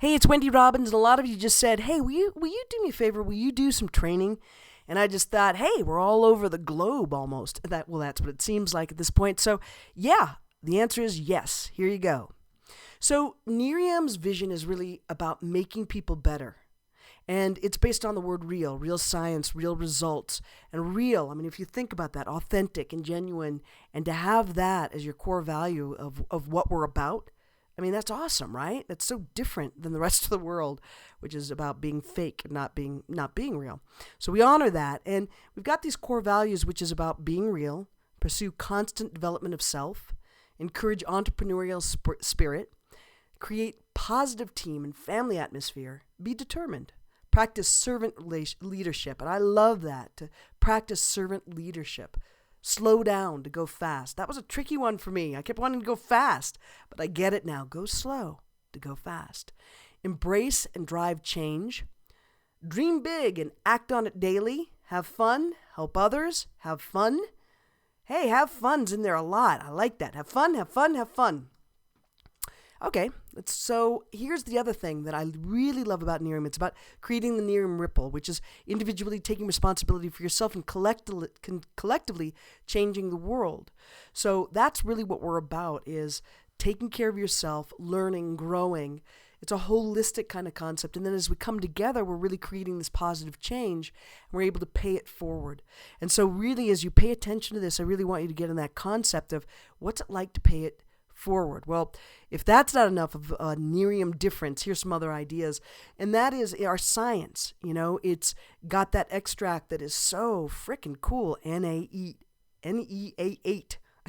Hey, it's Wendy Robbins, and a lot of you just said, hey, will you do me a favor? Will you do some training? And I just thought, hey, we're all over the globe almost. That's what it seems like at this point. So, yeah, the answer is yes. Here you go. So, Nerium's vision is really about making people better. And it's based on the word real science, real results. And real, I mean, if you think about that, authentic and genuine, and to have that as your core value of what we're about, I mean, that's awesome, right? That's so different than the rest of the world, which is about being fake, not being real. So we honor that. And we've got these core values, which is about being real, pursue constant development of self, encourage entrepreneurial spirit, create positive team and family atmosphere, be determined, practice servant leadership. And I love that, to practice servant leadership. Slow down to go fast. That was a tricky one for me. I kept wanting to go fast, but I get it now. Go slow to go fast. Embrace and drive change. Dream big and act on it daily. Have fun. Help others. Have fun. Hey, have fun's in there a lot. I like that. Have fun, have fun, have fun. Okay, so here's the other thing that I really love about Nerium. It's about creating the Nerium ripple, which is individually taking responsibility for yourself and collectively changing the world. So that's really what we're about, is taking care of yourself, learning, growing. It's a holistic kind of concept. And then as we come together, we're really creating this positive change, and we're able to pay it forward. And so really, as you pay attention to this, I really want you to get in that concept of what's it like to pay it forward. Well, if that's not enough of a Nerium difference, here's some other ideas. And that is our science. You know, it's got that extract that is so freaking cool. NEA8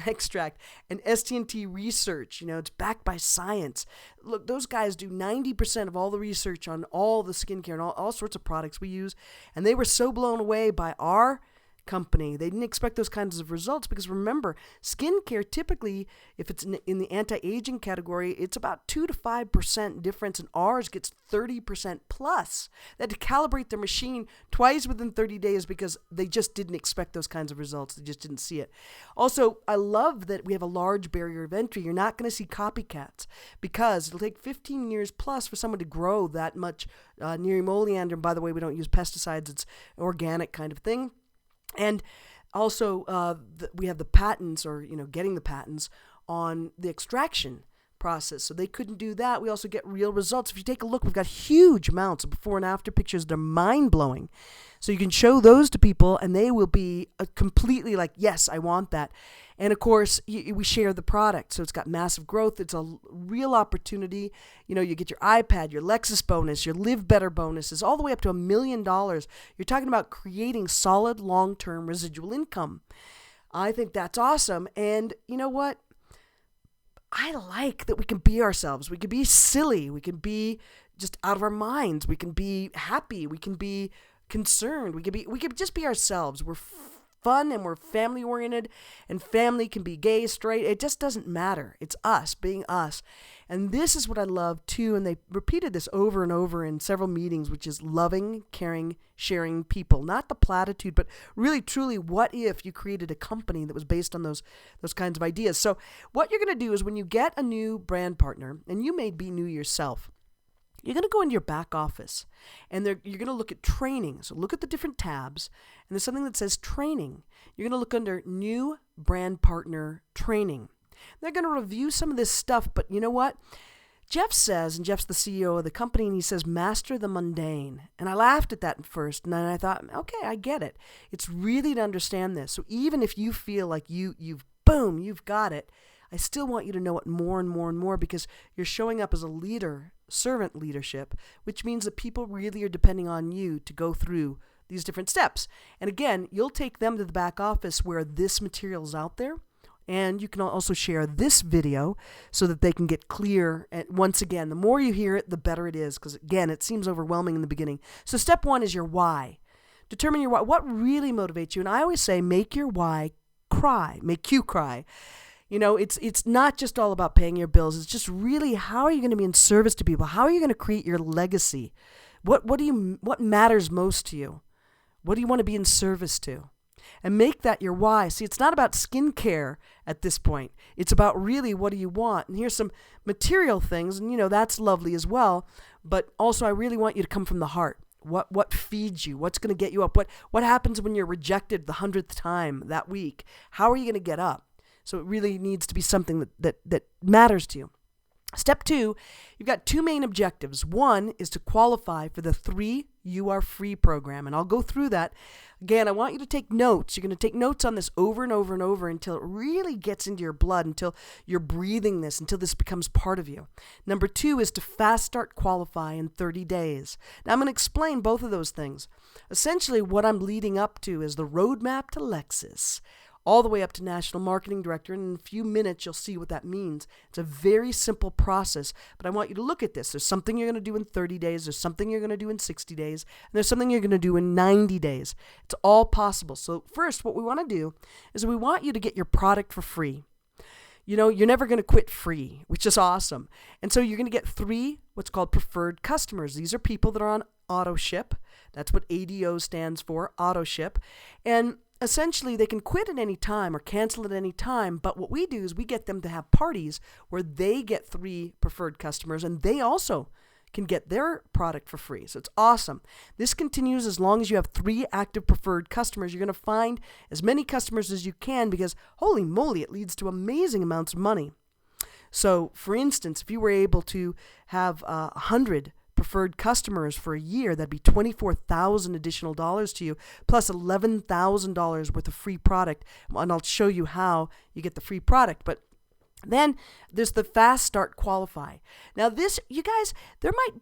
extract, and STNT research. You know, it's backed by science. Look, those guys do 90% of all the research on all the skincare and all sorts of products we use. And they were so blown away by our company. They didn't expect those kinds of results because, remember, skincare typically, if it's in the anti-aging category, it's about 2 to 5% difference, and ours gets 30% plus. They had to calibrate their machine twice within 30 days because they just didn't expect those kinds of results. They just didn't see it. Also, I love that we have a large barrier of entry. You're not going to see copycats because it'll take 15 years plus for someone to grow that much Nerium oleander. And by the way, we don't use pesticides. It's organic kind of thing. And also, we have the patents, or, getting the patents on the extraction process. So they couldn't do that. We also get real results. If you take a look, we've got huge amounts of before and after pictures. They're mind-blowing. So you can show those to people, and they will be completely like, yes, I want that. And of course, we share the product. So it's got massive growth. It's a real opportunity. You get your iPad, your Lexus bonus, your Live Better bonuses, all the way up to $1 million. You're talking about creating solid long-term residual income. I think that's awesome. And you know what? I like that we can be ourselves. We can be silly. We can be just out of our minds. We can be happy. We can be concerned. We can just be ourselves. We're fun, and we're family oriented, and family can be gay, straight. It just doesn't matter. It's us being us. And this is what I love too. And they repeated this over and over in several meetings, which is loving, caring, sharing people, not the platitude, but really, truly, what if you created a company that was based on those kinds of ideas? So what you're going to do is, when you get a new brand partner, and you may be new yourself, you're going to go into your back office, and you're going to look at training. So look at the different tabs, and there's something that says training. You're going to look under new brand partner training. They're going to review some of this stuff, but you know what? Jeff says, and Jeff's the CEO of the company, and he says, master the mundane. And I laughed at that at first, and then I thought, okay, I get it. It's really to understand this. So even if you feel like you've got it, I still want you to know it more and more and more, because you're showing up as a leader, servant leadership, which means that people really are depending on you to go through these different steps. And again, you'll take them to the back office where this material is out there, and you can also share this video so that they can get clear. And once again, the more you hear it, the better it is, because again, it seems overwhelming in the beginning. So step 1 is your why. Determine your why. What really motivates you? And I always say, make your why cry, make you cry. It's not just all about paying your bills. It's just really, how are you going to be in service to people? How are you going to create your legacy? What matters most to you? What do you want to be in service to? and make that your why. See, it's not about skincare at this point. It's about really what do you want. And here's some material things, and that's lovely as well. But also, I really want you to come from the heart. What feeds you? What's going to get you up? What happens when you're rejected the 100th time that week? How are you going to get up? So it really needs to be something that matters to you. Step 2, you've got 2 main objectives. One is to qualify for the 3 You Are Free program, and I'll go through that. Again, I want you to take notes. You're going to take notes on this over and over and over until it really gets into your blood, until you're breathing this, until this becomes part of you. Number 2 is to fast start qualify in 30 days. Now, I'm going to explain both of those things. Essentially, what I'm leading up to is the roadmap to Lexus, all the way up to National Marketing Director. And in a few minutes, you'll see what that means. It's a very simple process, but I want you to look at this. There's something you're going to do in 30 days. There's something you're going to do in 60 days. And there's something you're going to do in 90 days. It's all possible. So first, what we want to do is we want you to get your product for free. You're never going to quit free, which is awesome. And so you're going to get 3 what's called preferred customers. These are people that are on auto ship. That's what ADO stands for, auto ship. And essentially, they can quit at any time or cancel at any time, but what we do is we get them to have parties where they get 3 preferred customers and they also can get their product for free. So it's awesome. This continues as long as you have 3 active preferred customers. You're going to find as many customers as you can because, holy moly, it leads to amazing amounts of money. So, for instance, if you were able to have 100 preferred customers for a year, that'd be $24,000 additional dollars to you, plus $11,000 worth of free product. And I'll show you how you get the free product. But then there's the fast start qualify. Now this, you guys, there might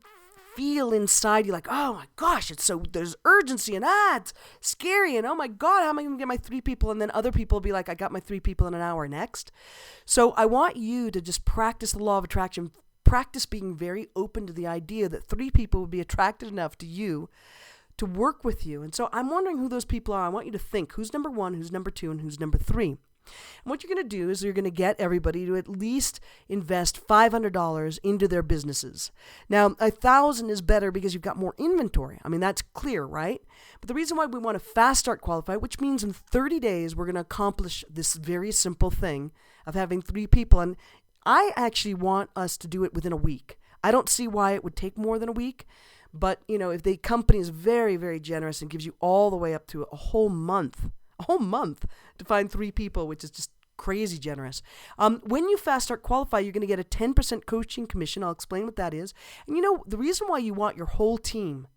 feel inside you like, oh my gosh, there's urgency and it's scary and oh my God, how am I going to get my 3 people? And then other people will be like, I got my 3 people in an hour next. So I want you to just practice the law of attraction. Practice being very open to the idea that 3 people would be attracted enough to you to work with you. And so I'm wondering who those people are. I want you to think who's number 1, who's number 2, and who's number 3. And what you're going to do is you're going to get everybody to at least invest $500 into their businesses. Now, $1,000 is better because you've got more inventory. I mean, that's clear, right? But the reason why we want to fast start qualify, which means in 30 days, we're going to accomplish this very simple thing of having 3 people. And I actually want us to do it within a week. I don't see why it would take more than a week, but if the company is very, very generous and gives you all the way up to a whole month to find 3 people, which is just crazy generous. When you fast start qualify, you're going to get a 10% coaching commission. I'll explain what that is. And the reason why you want your whole team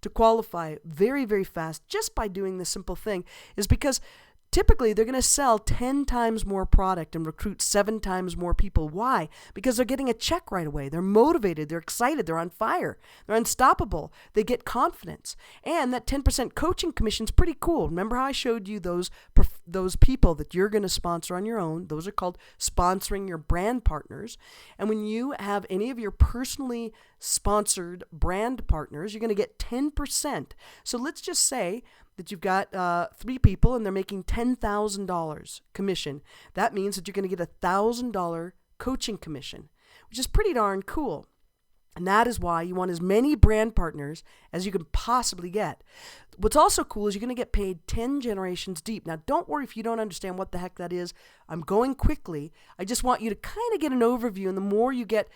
to qualify very, very fast just by doing this simple thing is because typically, they're going to sell 10 times more product and recruit 7 times more people. Why? Because they're getting a check right away. They're motivated. They're excited. They're on fire. They're unstoppable. They get confidence. And that 10% coaching commission is pretty cool. Remember how I showed you those people that you're going to sponsor on your own? Those are called sponsoring your brand partners. And when you have any of your personally sponsored brand partners, you're going to get 10%. So let's just say that you've got 3 people and they're making $10,000 commission. That means that you're going to get a $1,000 coaching commission, which is pretty darn cool. And that is why you want as many brand partners as you can possibly get. What's also cool is you're going to get paid 10 generations deep. Now, don't worry if you don't understand what the heck that is. I'm going quickly. I just want you to kind of get an overview, and the more you get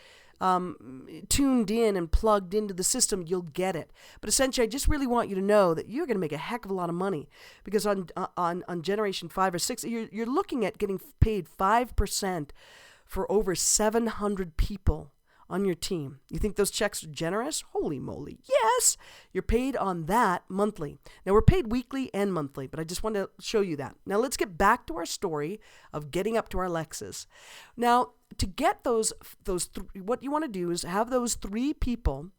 tuned in and plugged into the system, you'll get it. But essentially, I just really want you to know that you're going to make a heck of a lot of money because on generation 5 or 6, you're looking at getting paid 5% for over 700 people on your team. You think those checks are generous? Holy moly. Yes, you're paid on that monthly. Now, we're paid weekly and monthly, but I just wanted to show you that. Now, let's get back to our story of getting up to our Lexus. Now, to get what you want to do is have those 3 people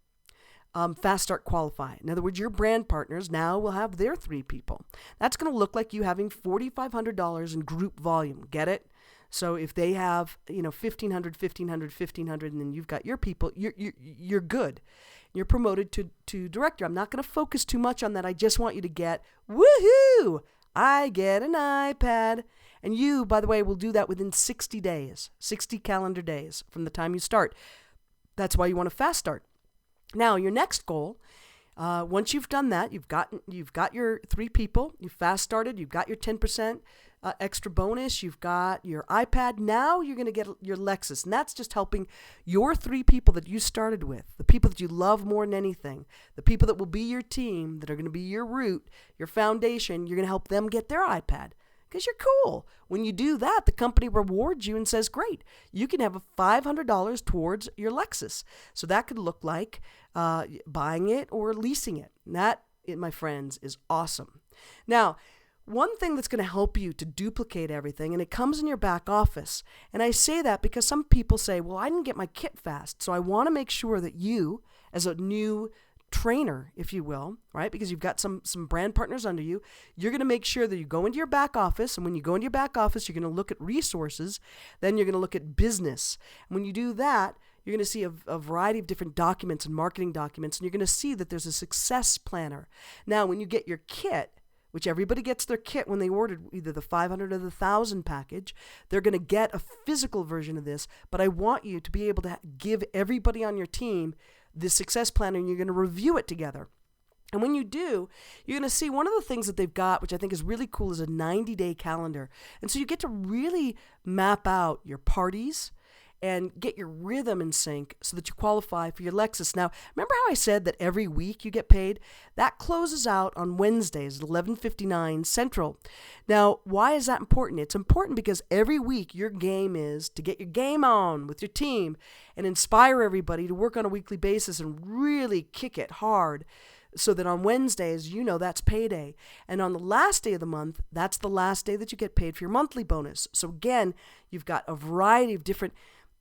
fast start qualify. In other words, your brand partners now will have their 3 people. That's going to look like you having $4,500 in group volume. Get it? So if they have, 1,500, 1,500, and then you've got your people, you're good. You're promoted to director. I'm not going to focus too much on that. I just want you to get, woohoo, I get an iPad. And you, by the way, will do that within 60 days, 60 calendar days from the time you start. That's why you want to fast start. Now, your next goal, Once you've done that, you've got your 3 people, you fast started, you've got your 10% extra bonus, you've got your iPad. Now you're going to get your Lexus, and that's just helping your 3 people that you started with, the people that you love more than anything, the people that will be your team, that are going to be your root, your foundation. You're going to help them get their iPad. Because you're cool. When you do that, the company rewards you and says, great, you can have $500 towards your Lexus. So that could look like buying it or leasing it. And that, my friends, is awesome. Now, one thing that's going to help you to duplicate everything, and it comes in your back office. And I say that because some people say, well, I didn't get my kit fast, so I want to make sure that you, as a new trainer, if you will, right? Because you've got some brand partners under you. You're going to make sure that you go into your back office. And when you go into your back office, you're going to look at resources. Then you're going to look at business. And when you do that, you're going to see a variety of different documents and marketing documents. And you're going to see that there's a success planner. Now, when you get your kit, which everybody gets their kit when they ordered either the 500 or the 1,000 package, they're going to get a physical version of this. But I want you to be able to give everybody on your team the success planner, and you're going to review it together. And when you do, you're going to see one of the things that they've got, which I think is really cool, is a 90-day calendar. And so you get to really map out your parties and get your rhythm in sync so that you qualify for your Lexus. Now, remember how I said that every week you get paid? That closes out on Wednesdays at 11:59 Central. Now, why is that important? It's important because every week your game is to get your game on with your team and inspire everybody to work on a weekly basis and really kick it hard, so that on Wednesdays, that's payday. And on the last day of the month, that's the last day that you get paid for your monthly bonus. So again, you've got a variety of different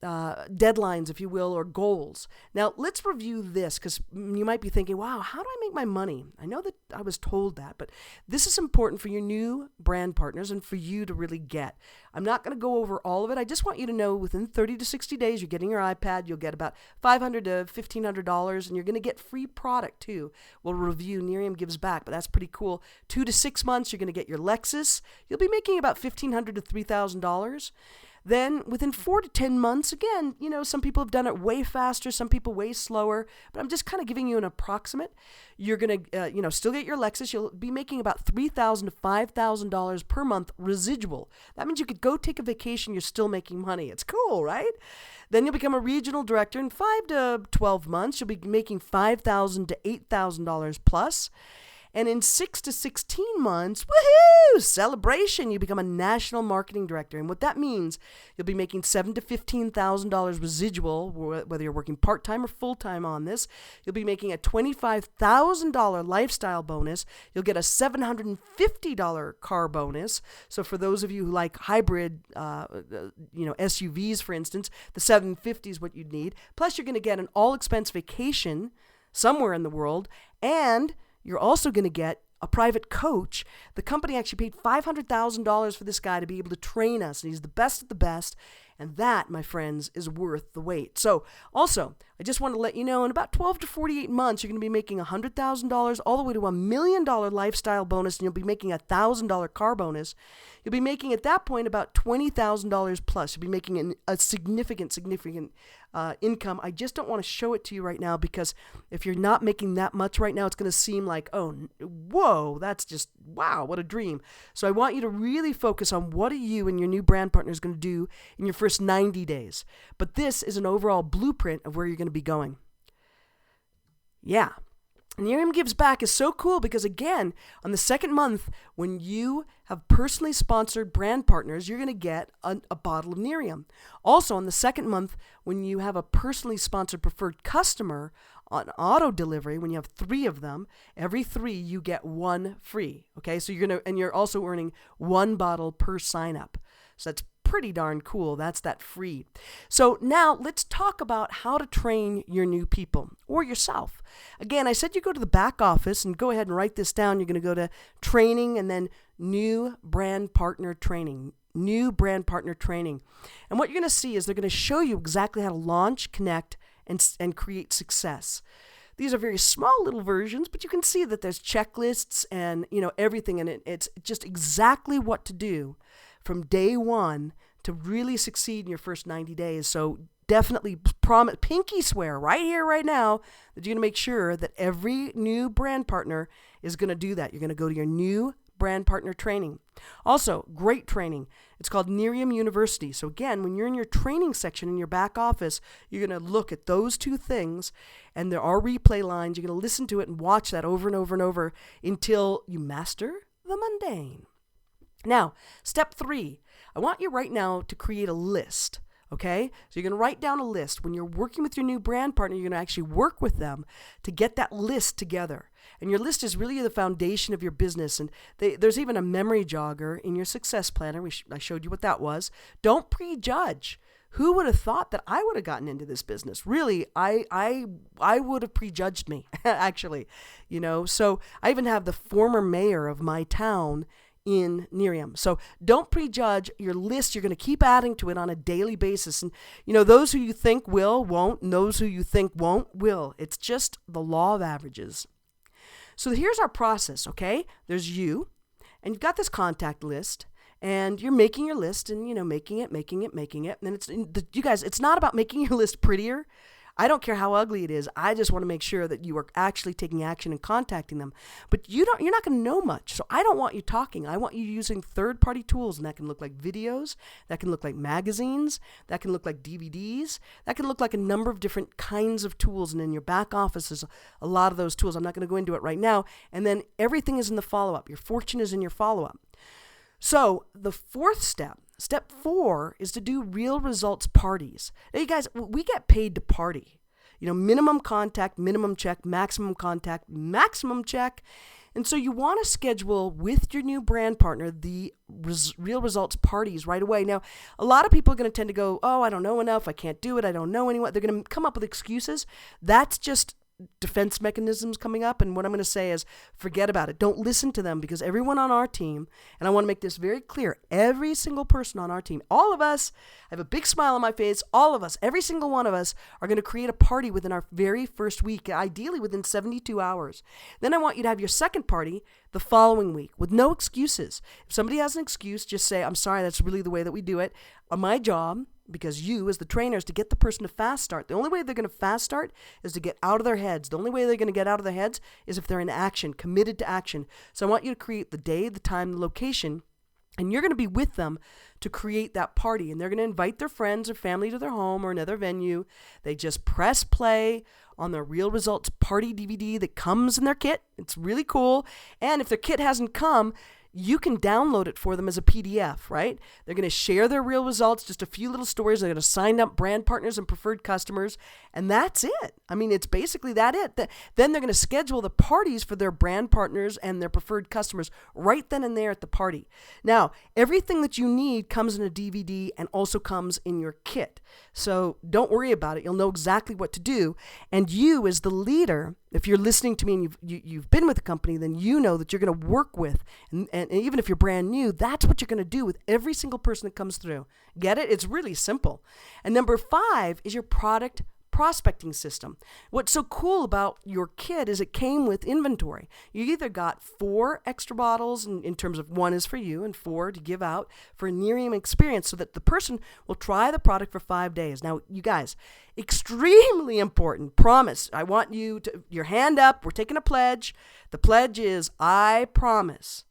deadlines, if you will, or goals. Now, let's review this, because you might be thinking, wow, how do I make my money? I know that I was told that, but this is important for your new brand partners and for you to really get. I'm not going to go over all of it. I just want you to know within 30 to 60 days, you're getting your iPad. You'll get about $500 to $1,500, and you're going to get free product too. We'll review Nerium Gives Back, but that's pretty cool. 2 to 6 months, you're going to get your Lexus. You'll be making about $1,500 to $3,000. Then within 4 to 10 months, again, some people have done it way faster, some people way slower, but I'm just kind of giving you an approximate. You're going to, still get your Lexus. You'll be making about $3,000 to $5,000 per month residual. That means you could go take a vacation. You're still making money. It's cool, right? Then you'll become a regional director. In 5 to 12 months, you'll be making $5,000 to $8,000 plus. And in 6 to 16 months, woohoo, celebration, you become a national marketing director. And what that means, you'll be making $7,000 to $15,000 residual, whether you're working part-time or full-time on this. You'll be making a $25,000 lifestyle bonus. You'll get a $750 car bonus. So for those of you who like hybrid, SUVs, for instance, the $750 is what you'd need. Plus, you're going to get an all-expense vacation somewhere in the world, and you're also going to get a private coach. The company actually paid $500,000 for this guy to be able to train us, and he's the best of the best. And that, my friends, is worth the wait. So also, I just want to let you know, in about 12 to 48 months, you're going to be making $100,000 all the way to $1 million lifestyle bonus, and you'll be making a $1,000 car bonus. You'll be making, at that point, about $20,000 plus. You'll be making a significant income. I just don't want to show it to you right now, because if you're not making that much right now, it's going to seem like, oh, whoa, that's just, wow, what a dream. So I want you to really focus on what are you and your new brand partner is going to do in your first 90 days. But this is an overall blueprint of where you're going to be going. Yeah. Nerium Gives Back is so cool because, again, on the second month, when you have personally sponsored brand partners, you're going to get a bottle of Nerium. Also, on the second month, when you have a personally sponsored preferred customer on auto delivery, when you have 3 of them, every 3 you get 1 free. Okay, so you're also earning 1 bottle per sign up. So that's pretty darn cool. That's that free. So now let's talk about how to train your new people or yourself. Again, I said you go to the back office, and go ahead and write this down. You're going to go to training and then new brand partner training. New brand partner training. And what you're going to see is they're going to show you exactly how to launch, connect, and create success. These are very small little versions, but you can see that there's checklists and everything in it. It's just exactly what to do from day one to really succeed in your first 90 days. So definitely promise, pinky swear right here, right now, that you're going to make sure that every new brand partner is going to do that. You're going to go to your new brand partner training. Also, great training. It's called Nerium University. So again, when you're in your training section in your back office, you're going to look at those two things, and there are replay lines. You're going to listen to it and watch that over and over and over until you master the mundane. Now, step 3, I want you right now to create a list. Okay? So you're going to write down a list. When you're working with your new brand partner, you're going to actually work with them to get that list together. And your list is really the foundation of your business. And there's even a memory jogger in your success planner. I showed you what that was. Don't prejudge. Who would have thought that I would have gotten into this business? Really, I would have prejudged me, actually. So I even have the former mayor of my town in Nerium. So don't prejudge your list. You're going to keep adding to it on a daily basis. And, those who you think will, won't, and those who you think won't, will. It's just the law of averages. So here's our process, okay? There's you, and you've got this contact list, and you're making your list and, making it. And you guys, it's not about making your list prettier. I don't care how ugly it is. I just want to make sure that you are actually taking action and contacting them. But you're not going to know much. So I don't want you talking. I want you using third-party tools, and that can look like videos, that can look like magazines, that can look like DVDs, that can look like a number of different kinds of tools. And in your back office is a lot of those tools. I'm not going to go into it right now. And then everything is in the follow-up. Your fortune is in your follow-up. So the fourth step, step 4, is to do real results parties. Now, you guys, we get paid to party. Minimum contact, minimum check, maximum contact, maximum check. And so you want to schedule with your new brand partner the real results parties right away. Now, a lot of people are going to tend to go, oh, I don't know enough. I can't do it. I don't know anyone. They're going to come up with excuses. That's just defense mechanisms coming up. And what I'm going to say is forget about it. Don't listen to them, because everyone on our team, and I want to make this very clear, every single person on our team, all of us, I have a big smile on my face, all of us, every single one of us are going to create a party within our very first week, ideally within 72 hours. Then I want you to have your second party the following week with no excuses. If somebody has an excuse, just say, I'm sorry, that's really the way that we do it. My job, because you as the trainer, is to get the person to fast start. The only way they're going to fast start is to get out of their heads. The only way they're going to get out of their heads is if they're in action, committed to action. So I want you to create the day, the time, the location, and you're going to be with them to create that party. And they're going to invite their friends or family to their home or another venue. They just press play on their Real Results Party DVD that comes in their kit. It's really cool. And if their kit hasn't come, you can download it for them as a PDF, right? They're going to share their real results, just a few little stories. They're going to sign up brand partners and preferred customers, and that's it. I mean, it's basically that it. Then they're going to schedule the parties for their brand partners and their preferred customers right then and there at the party. Now, everything that you need comes in a DVD and also comes in your kit. So don't worry about it. You'll know exactly what to do. And you, as the leader, if you're listening to me and you've been with the company, then you know that you're going to work with, and even if you're brand new, that's what you're going to do with every single person that comes through. Get it? It's really simple. And number 5 is your product prospecting system. What's so cool about your kit is it came with inventory. You either got 4 extra bottles in terms of 1 is for you and 4 to give out for a Nerium experience, so that the person will try the product for 5 days. Now, you guys, extremely important, promise. I want you to, your hand up. We're taking a pledge. The pledge is, I promise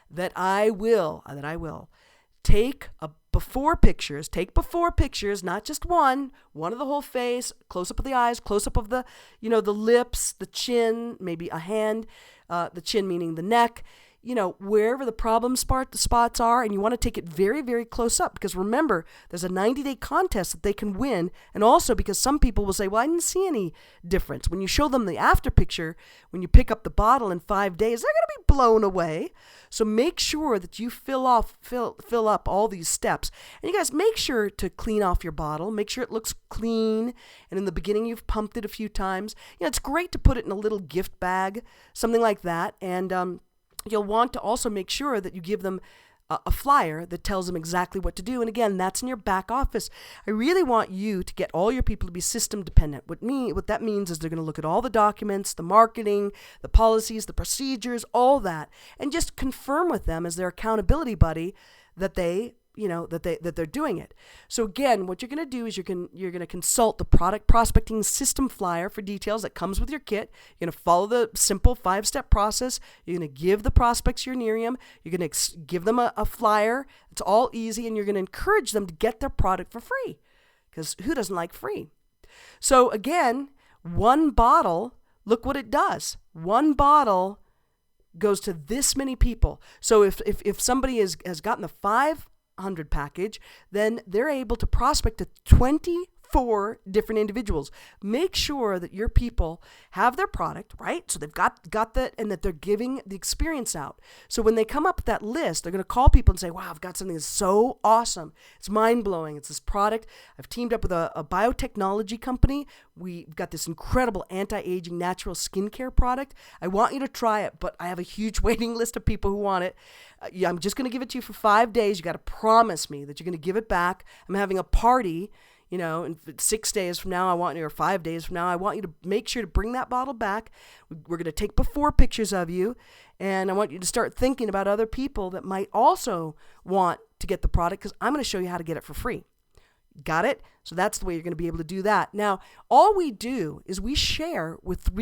that I will take before pictures, not just one of the whole face, close up of the eyes, close up of the lips, the chin, maybe a hand, the chin meaning the neck, wherever the problem spots are, and you want to take it very, very close up, because remember, there's a 90-day contest that they can win, and also because some people will say, well, I didn't see any difference. When you show them the after picture, when you pick up the bottle in 5 days, they're going to be blown away. So make sure that you fill up all these steps. And you guys, make sure to clean off your bottle. Make sure it looks clean, and in the beginning you've pumped it a few times. It's great to put it in a little gift bag, something like that, and you'll want to also make sure that you give them a flyer that tells them exactly what to do. And again, that's in your back office. I really want you to get all your people to be system dependent. What that means is they're going to look at all the documents, the marketing, the policies, the procedures, all that, and just confirm with them as their accountability buddy that they that they're doing it. So again, what you're going to do is you're going to consult the product prospecting system flyer for details that comes with your kit. You're going to follow the simple 5-step process. You're going to give the prospects your Nerium. You're going to give them a flyer. It's all easy, and you're going to encourage them to get their product for free, because who doesn't like free? So again, one bottle, look what it does. One bottle goes to this many people. So if somebody has gotten the 500 package, then they're able to prospect to 24 different individuals. Make sure that your people have their product, right? So they've got that, and that they're giving the experience out. So when they come up with that list, they're going to call people and say, wow, I've got something that's so awesome. It's mind-blowing. It's this product. I've teamed up with a biotechnology company. We've got this incredible anti-aging natural skincare product. I want you to try it, but I have a huge waiting list of people who want it. I'm just going to give it to you for 5 days. You got to promise me that you're going to give it back. I'm having a party, in 6 days from now, or 5 days from now, I want you to make sure to bring that bottle back. We're going to take before pictures of you, and I want you to start thinking about other people that might also want to get the product, because I'm going to show you how to get it for free. Got it? So that's the way you're going to be able to do that. Now, all we do is we share with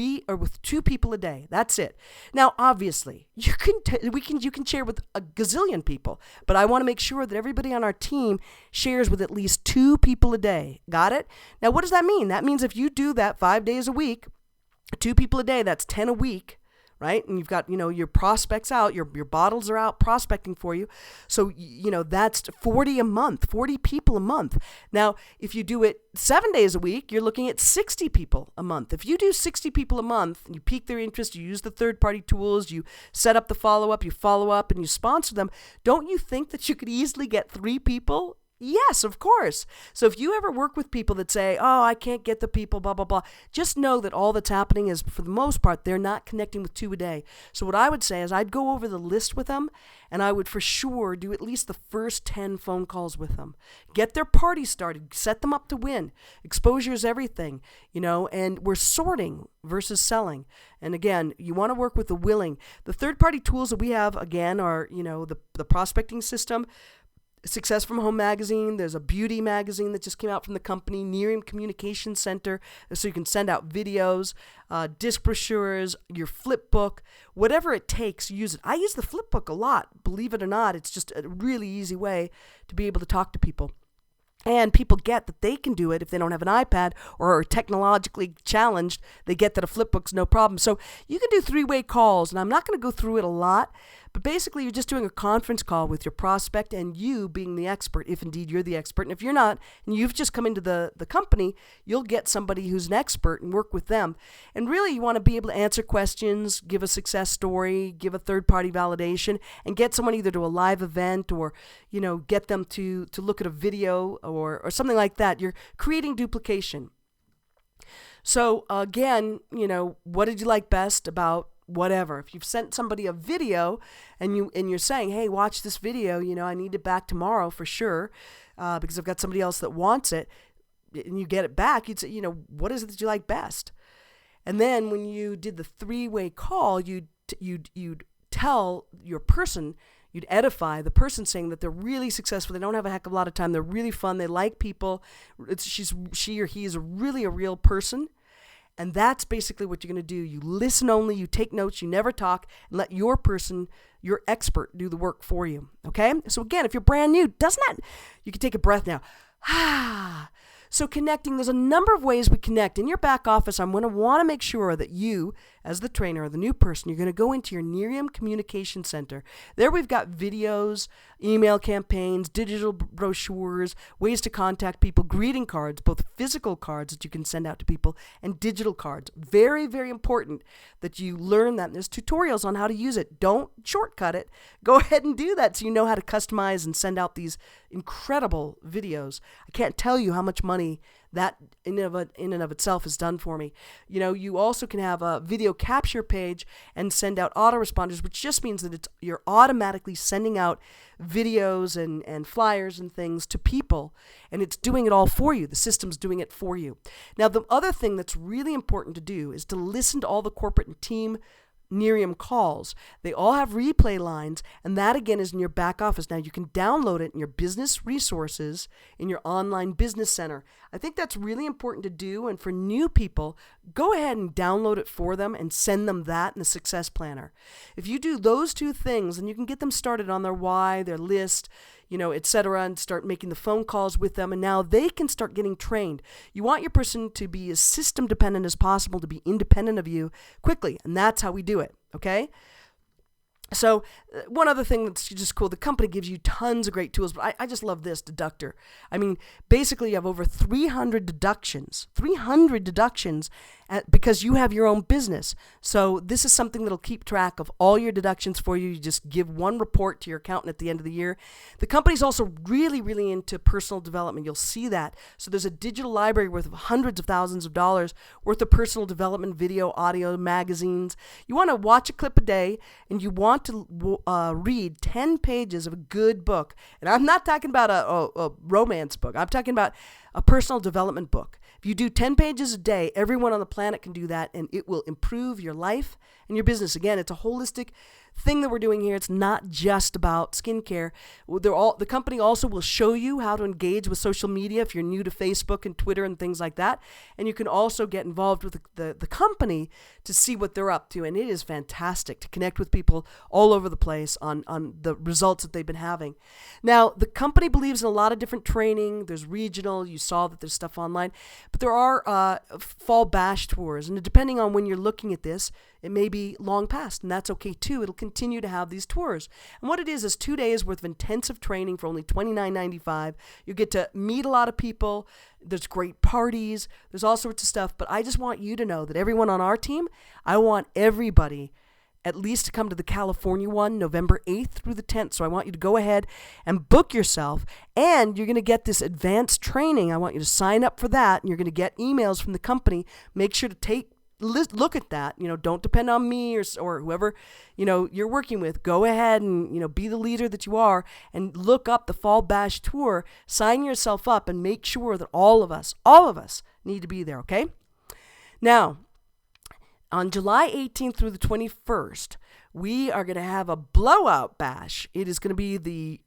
2 people a day. That's it. Now, obviously, you can share with a gazillion people, but I want to make sure that everybody on our team shares with at least 2 people a day. Got it? Now, what does that mean? That means if you do that 5 days a week, 2 people a day, that's 10 a week. Right? And you've got, your prospects out, your bottles are out prospecting for you. So, that's 40 a month, 40 people a month. Now, if you do it 7 days a week, you're looking at 60 people a month. If you do 60 people a month, and you pique their interest, you use the third-party tools, you set up the follow-up, you follow up, and you sponsor them, don't you think that you could easily get 3 people? Yes, of course. So if you ever work with people that say, oh, I can't get the people, blah, blah, blah, just know that all that's happening is, for the most part, they're not connecting with 2 a day. So what I would say is I'd go over the list with them, and I would for sure do at least the first 10 phone calls with them. Get their party started. Set them up to win. Exposure is everything, and we're sorting versus selling. And again, you want to work with the willing. The third-party tools that we have, again, are, the prospecting system, Success from Home magazine. There's a beauty magazine that just came out from the company, Nerium Communication Center, so you can send out videos, disc brochures, your flip book, whatever it takes, use it. I use the flip book a lot. Believe it or not, it's just a really easy way to be able to talk to people. And people get that they can do it if they don't have an iPad or are technologically challenged. They get that a flipbook's no problem. So you can do 3-way calls, and I'm not going to go through it a lot, but basically you're just doing a conference call with your prospect and you being the expert, if indeed you're the expert. And if you're not, and you've just come into the company, you'll get somebody who's an expert and work with them. And really you want to be able to answer questions, give a success story, give a third-party validation, and get someone either to a live event or, get them to look at a video or something like that. You're creating duplication. So again, what did you like best about whatever? If you've sent somebody a video and you're saying, hey, watch this video, I need it back tomorrow for sure, because I've got somebody else that wants it, and you get it back, you'd say, what is it that you like best? And then when you did the 3-way call, you'd tell your person, you'd edify the person, saying that they're really successful, they don't have a heck of a lot of time, they're really fun, they like people, she or he is really a real person. And that's basically what you're going to do. You listen only, you take notes, you never talk, and let your person, your expert, do the work for you. Okay? So again, if you're brand new, you can take a breath now. So connecting, there's a number of ways we connect. In your back office, I'm going to want to make sure that you, as the trainer or the new person, you're going to go into your Nerium Communication Center. There we've got videos, email campaigns, digital brochures, ways to contact people, greeting cards, both physical cards that you can send out to people and digital cards. Very, very important that you learn that. There's tutorials on how to use it. Don't shortcut it. Go ahead and do that so you know how to customize and send out these incredible videos. I can't tell you how much money that in and of itself is done for me. You also can have a video capture page and send out autoresponders, which just means that you're automatically sending out videos and flyers and things to people, and it's doing it all for you. The system's doing it for you. Now, the other thing that's really important to do is to listen to all the corporate and team Nerium calls. They all have replay lines, and that again is in your back office. Now you can download it in your business resources in your online business center. I think that's really important to do, and for new people, go ahead and download it for them and send them that in the Success Planner. If you do those two things, then you can get them started on their why, their list, etc., and start making the phone calls with them, and now they can start getting trained. You want your person to be as system dependent as possible, to be independent of you quickly, and that's how we do it, okay? So one other thing that's just cool, the company gives you tons of great tools, but I just love this deductor. I mean, basically you have over 300 deductions because you have your own business. So this is something that'll keep track of all your deductions for you. You just give one report to your accountant at the end of the year. The company's also really, really into personal development. You'll see that. So there's a digital library worth of hundreds of thousands of dollars worth of personal development, video, audio, magazines. You want to watch a clip a day, and you want to read 10 pages of a good book. And I'm not talking about a romance book. I'm talking about a personal development book. If you do 10 pages a day, everyone on the planet can do that, and it will improve your life and your business. Again, it's a holistic thing that we're doing here. It's not just about skincare. The company also will show you how to engage with social media if you're new to Facebook and Twitter and things like that. And you can also get involved with the company to see what they're up to. And it is fantastic to connect with people all over the place on the results that they've been having. Now, the company believes in a lot of different training. There's regional. You saw that there's stuff online. But there are fall bash tours. And depending on when you're looking at this, it may be long past, and that's okay too. It'll continue to have these tours. And what it is 2 days worth of intensive training for only $29.95. You get to meet a lot of people. There's great parties. There's all sorts of stuff. But I just want you to know that everyone on our team, I want everybody at least to come to the California one, November 8th through the 10th. So I want you to go ahead and book yourself, and you're going to get this advanced training. I want you to sign up for that, and you're going to get emails from the company. Make sure to look at that. Don't depend on me or whoever you're working with. Go ahead and be the leader that you are, and look up the Fall Bash Tour. Sign yourself up and make sure that all of us need to be there. Okay. Now, on July 18th through the 21st, we are going to have a blowout bash. It is going to be the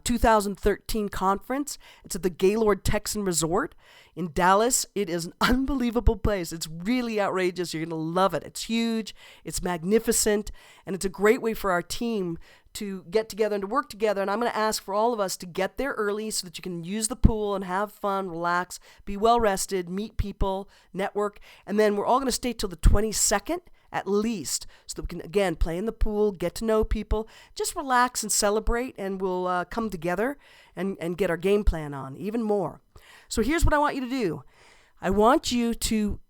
2013 conference. It's at the Gaylord Texan Resort in Dallas. It is an unbelievable place. It's really outrageous. You're going to love it. It's huge. It's magnificent. And it's a great way for our team to get together and to work together. And I'm going to ask for all of us to get there early so that you can use the pool and have fun, relax, be well rested, meet people, network. And then we're all going to stay till the 22nd at least, so that we can, again, play in the pool, get to know people, just relax and celebrate, and we'll come together and get our game plan on even more. So here's what I want you to do. I want you to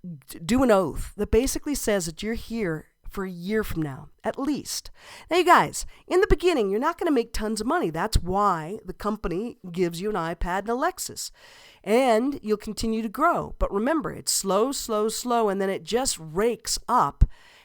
do an oath that basically says that you're here for a year from now, at least. Now, you guys, in the beginning, you're not going to make tons of money. That's why the company gives you an iPad and a Lexus. And you'll continue to grow. But remember, it's slow, slow, slow, and then it just rakes up.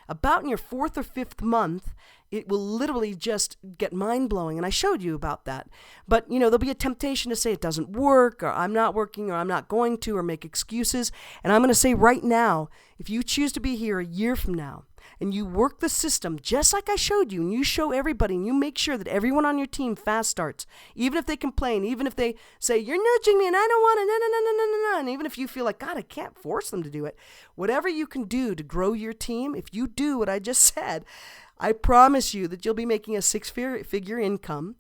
About in your 4th or 5th month, it will literally just get mind-blowing. And I showed you about that. But, there'll be a temptation to say it doesn't work, or I'm not working, or I'm not going to, or make excuses. And I'm going to say right now, if you choose to be here a year from now, and you work the system just like I showed you, and you show everybody, and you make sure that everyone on your team fast starts, even if they complain, even if they say, you're nudging me and I don't want to, no, and even if you feel like, God, I can't force them to do it, whatever you can do to grow your team, if you do what I just said, I promise you that you'll be making a 6-figure income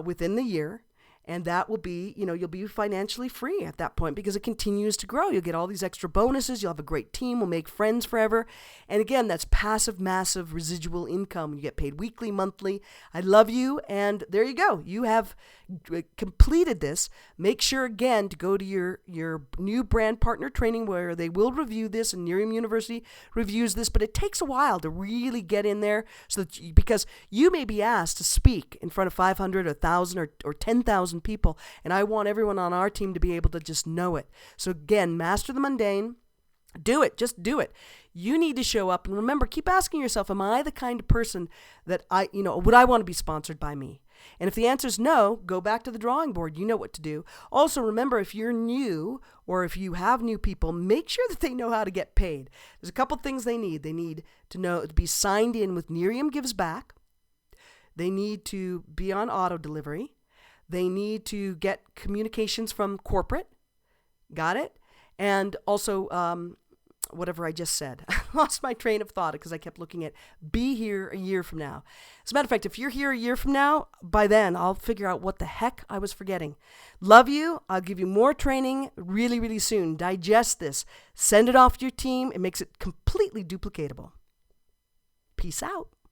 within the year. And that will be, you'll be financially free at that point because it continues to grow. You'll get all these extra bonuses. You'll have a great team. We'll make friends forever. And again, that's passive, massive residual income. You get paid weekly, monthly. I love you. And there you go. You have completed this. Make sure, again, to go to your new brand partner training where they will review this, and Nerium University reviews this. But it takes a while to really get in there because you may be asked to speak in front of 500 or 1,000 or 10,000 people, and I want everyone on our team to be able to just know it. So again, master the mundane. Do it. Just do it. You need to show up, and remember, keep asking yourself, am I the kind of person that would I want to be sponsored by me? And if the answer is no, go back to the drawing board. You know what to do. Also, remember, if you're new or if you have new people, make sure that they know how to get paid. There's a couple things they need. They need to be signed in with Nerium Gives Back. They need to be on auto delivery. They need to get communications from corporate. Got it? And also, whatever I just said. I lost my train of thought because I kept looking at be here a year from now. As a matter of fact, if you're here a year from now, by then I'll figure out what the heck I was forgetting. Love you. I'll give you more training really, really soon. Digest this. Send it off to your team. It makes it completely duplicatable. Peace out.